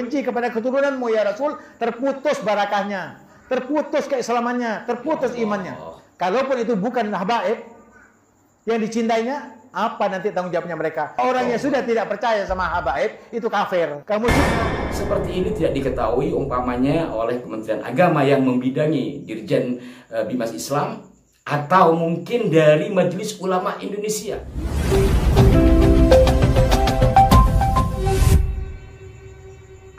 Benci kepada keturunanmu ya Rasul, terputus barakahnya, terputus keislamannya, terputus imannya. Kalaupun itu bukan habaib yang dicintainya, apa nanti tanggung jawabnya mereka? Orang yang sudah tidak percaya sama habaib itu kafir. Kamu seperti ini tidak diketahui umpamanya oleh Kementerian Agama yang membidangi Dirjen Bimas Islam atau mungkin dari Majelis Ulama Indonesia.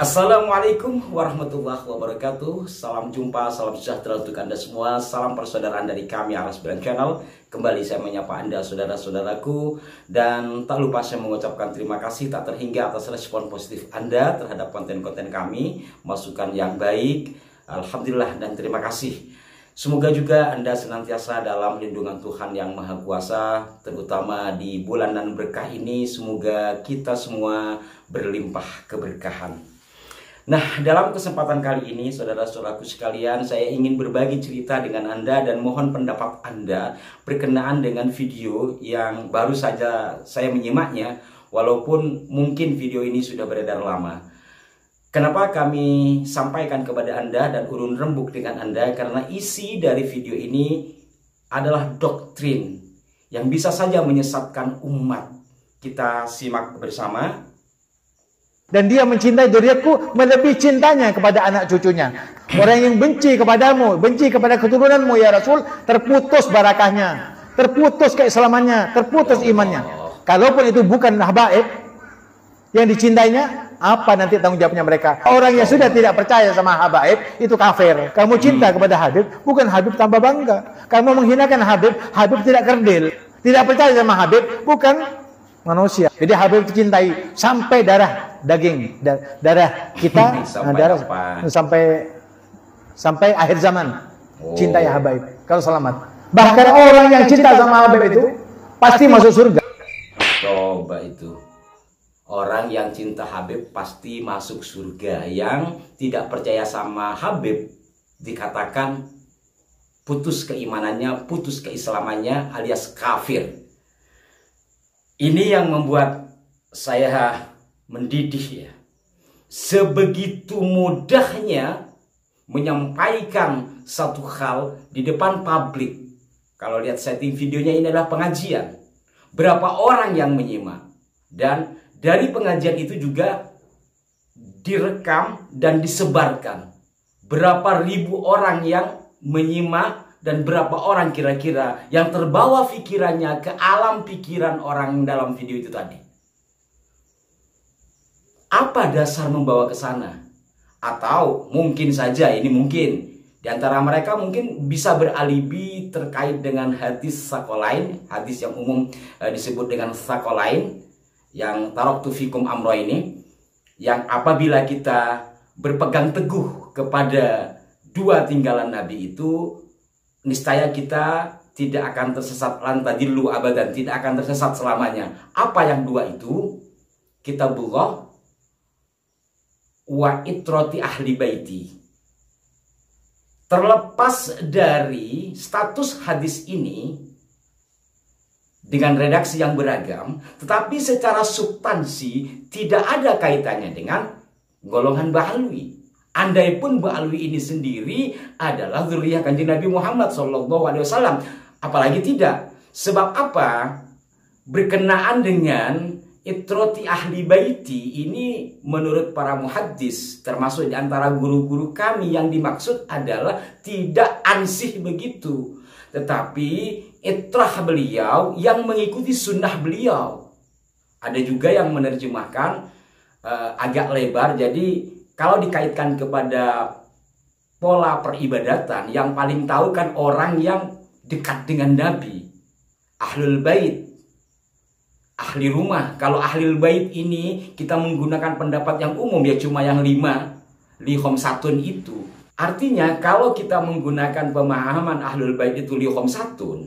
Assalamualaikum warahmatullahi wabarakatuh. Salam jumpa, salam sejahtera untuk Anda semua. Salam persaudaraan dari kami Aras Brand Channel. Kembali saya menyapa Anda saudara-saudaraku. Dan tak lupa saya mengucapkan terima kasih tak terhingga atas respon positif Anda terhadap konten-konten kami, masukan yang baik. Alhamdulillah dan terima kasih. Semoga juga Anda senantiasa dalam lindungan Tuhan yang Maha Kuasa, terutama di bulan dan berkah ini. Semoga kita semua berlimpah keberkahan. Nah, dalam kesempatan kali ini, saudara-saudaraku sekalian, saya ingin berbagi cerita dengan Anda dan mohon pendapat Anda berkenaan dengan video yang baru saja saya menyimaknya, walaupun mungkin video ini sudah beredar lama. Kenapa kami sampaikan kepada Anda dan urun rembuk dengan Anda? Karena isi dari video ini adalah doktrin yang bisa saja menyesatkan umat. Kita simak bersama. dan dia mencintai dzurriyyatku melebihi cintanya kepada anak cucunya. Orang yang benci kepadamu, benci kepada keturunanmu ya Rasul, terputus barakahnya, terputus keislamannya, terputus imannya. Kalaupun itu bukan habaib yang dicintainya, apa nanti tanggung jawabnya mereka? Orang yang sudah tidak percaya sama habaib itu kafir. Kamu cinta kepada Habib, bukan Habib tambah bangga. Kamu menghinakan Habib, Habib tidak kerdil. Tidak percaya sama Habib, bukan manusia. Jadi Habib dicintai sampai darah daging, darah kita, darah sampai akhir zaman. Cintai Habib kalau selamat. Bahkan orang yang cinta sama Habib itu pasti masuk surga. Coba itu. Orang yang cinta Habib pasti masuk surga. Yang tidak percaya sama Habib dikatakan putus keimanannya, putus keislamannya alias kafir. Ini yang membuat saya mendidih ya. Sebegitu mudahnya menyampaikan satu hal di depan publik. Kalau lihat setting videonya, ini adalah pengajian. Berapa orang yang menyimak. Dan dari pengajian itu juga direkam dan disebarkan. Berapa ribu orang yang menyimak. Dan berapa orang kira-kira yang terbawa pikirannya ke alam pikiran orang dalam video itu tadi? Apa dasar membawa ke sana? Atau mungkin saja, ini mungkin di antara mereka mungkin bisa beralibi terkait dengan hadis sakolain, hadis yang umum disebut dengan sakolain, yang taraktu fikum amro ini, yang apabila kita berpegang teguh kepada dua tinggalan Nabi itu, niscaya kita tidak akan tersesat lantadillu abadan, tidak akan tersesat selamanya. Apa yang dua itu? Kitabullah wa itrati ahli baiti. Terlepas dari status hadis ini dengan redaksi yang beragam, tetapi secara substansi tidak ada kaitannya dengan golongan Ba'alwi. Andai pun Ba'alwi ini sendiri adalah dzurriyyah Kanjeng Nabi Muhammad SAW. Apalagi tidak. Sebab apa? Berkenaan dengan itrati ahli baiti ini menurut para muhaddis, termasuk di antara guru-guru kami, yang dimaksud adalah tidak ansih begitu. Tetapi itrah beliau yang mengikuti sunnah beliau. Ada juga yang menerjemahkan agak lebar, jadi kalau dikaitkan kepada pola peribadatan, yang paling tahu kan orang yang dekat dengan Nabi. Ahlul bait, ahli rumah. Kalau ahlul bait ini kita menggunakan pendapat yang umum ya, cuma yang 5 lihomsatun itu. Artinya kalau kita menggunakan pemahaman ahlul bait itu lihomsatun,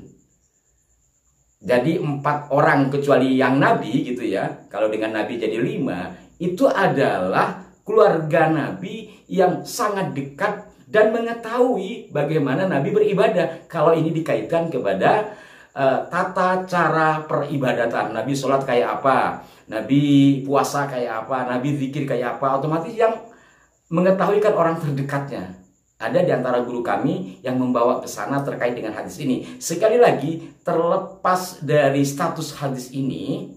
jadi 4 orang kecuali yang Nabi gitu ya. Kalau dengan Nabi jadi 5, itu adalah keluarga Nabi yang sangat dekat dan mengetahui bagaimana Nabi beribadah. Kalau ini dikaitkan kepada tata cara peribadatan. Nabi sholat kayak apa? Nabi puasa kayak apa, Nabi zikir kayak apa, otomatis yang mengetahui kan orang terdekatnya. Ada di antara guru kami yang membawa ke sana terkait dengan hadis ini. Sekali lagi, terlepas dari status hadis ini,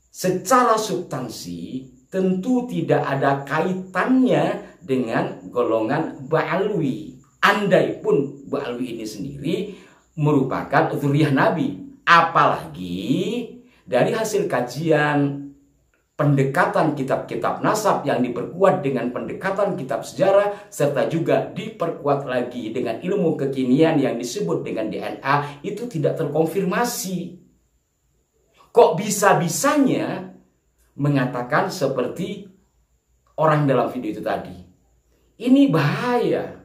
secara substansi tentu tidak ada kaitannya dengan golongan Ba'alwi. Andai pun Ba'alwi ini sendiri merupakan dzurriyyah Nabi. Apalagi dari hasil kajian pendekatan kitab-kitab nasab yang diperkuat dengan pendekatan kitab sejarah, serta juga diperkuat lagi dengan ilmu kekinian yang disebut dengan DNA, itu tidak terkonfirmasi. Kok bisa-bisanya mengatakan seperti orang dalam video itu tadi? Ini bahaya.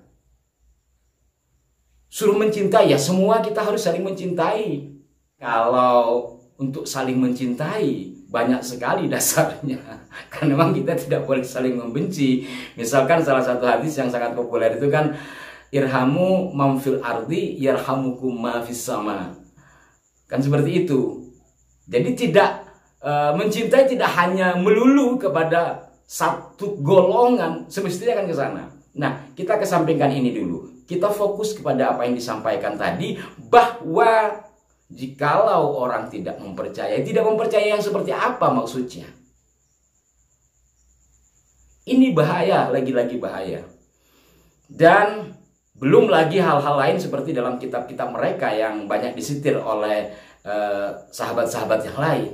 Suruh mencintai, ya semua kita harus saling mencintai. Kalau untuk saling mencintai, banyak sekali dasarnya. Karena memang kita tidak boleh saling membenci. Misalkan salah satu hadis yang sangat populer itu kan, irhamu man fil ardi yarhamukum ma fis sama. Kan seperti itu. Jadi tidak mencintai tidak hanya melulu kepada satu golongan, semestinya kan ke sana. Nah, kita kesampingkan ini dulu. Kita fokus kepada apa yang disampaikan tadi, bahwa jikalau orang tidak mempercayai yang seperti apa maksudnya. Ini bahaya, lagi-lagi bahaya. Dan belum lagi hal-hal lain seperti dalam kitab-kitab mereka yang banyak disetir oleh sahabat-sahabat yang lain.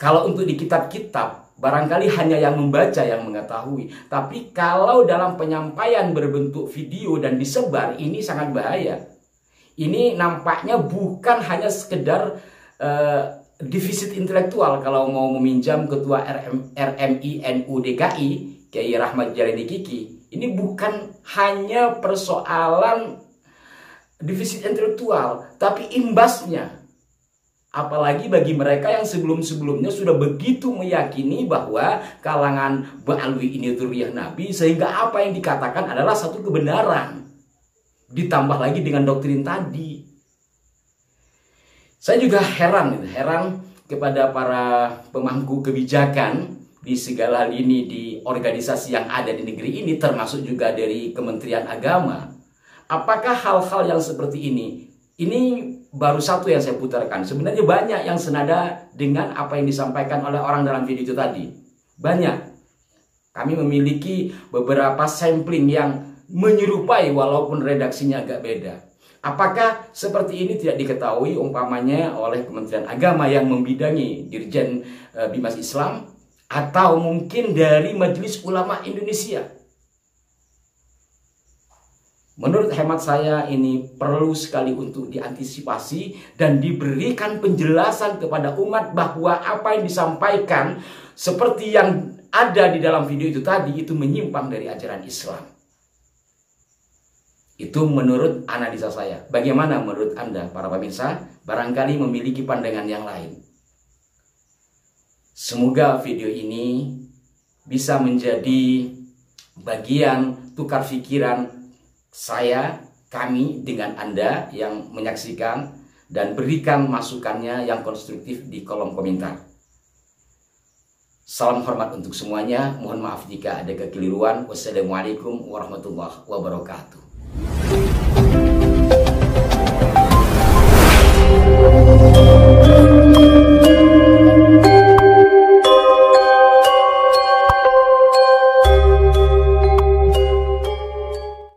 Kalau untuk di kitab-kitab, barangkali hanya yang membaca yang mengetahui. Tapi kalau dalam penyampaian berbentuk video dan disebar, ini sangat bahaya. Ini nampaknya bukan hanya sekedar defisit intelektual. Kalau mau meminjam ketua RMI NU DKI, Kiai Rahmat Jaleni Kiki, ini bukan hanya persoalan defisit intelektual, tapi imbasnya. Apalagi bagi mereka yang sebelum-sebelumnya sudah begitu meyakini bahwa kalangan Ba'alwi ini dzurriyyah Nabi, sehingga apa yang dikatakan adalah satu kebenaran. Ditambah lagi dengan doktrin tadi. Saya juga heran kepada para pemangku kebijakan di segala hal ini, di organisasi yang ada di negeri ini, termasuk juga dari Kementerian Agama. Apakah hal-hal yang seperti ini baru satu yang saya putarkan. Sebenarnya banyak yang senada dengan apa yang disampaikan oleh orang dalam video itu tadi. Banyak. Kami memiliki beberapa sampling yang menyerupai walaupun redaksinya agak beda. Apakah seperti ini tidak diketahui umpamanya oleh Kementerian Agama yang membidangi Dirjen Bimas Islam, atau mungkin dari Majelis Ulama Indonesia? Menurut hemat saya ini perlu sekali untuk diantisipasi dan diberikan penjelasan kepada umat bahwa apa yang disampaikan seperti yang ada di dalam video itu tadi itu menyimpang dari ajaran Islam. Itu menurut analisa saya. Bagaimana menurut Anda para pemirsa? Barangkali memiliki pandangan yang lain. Semoga video ini bisa menjadi bagian tukar pikiran kami dengan Anda yang menyaksikan, dan berikan masukannya yang konstruktif di kolom komentar. Salam hormat untuk semuanya. Mohon maaf jika ada kekeliruan. Wassalamualaikum warahmatullahi wabarakatuh.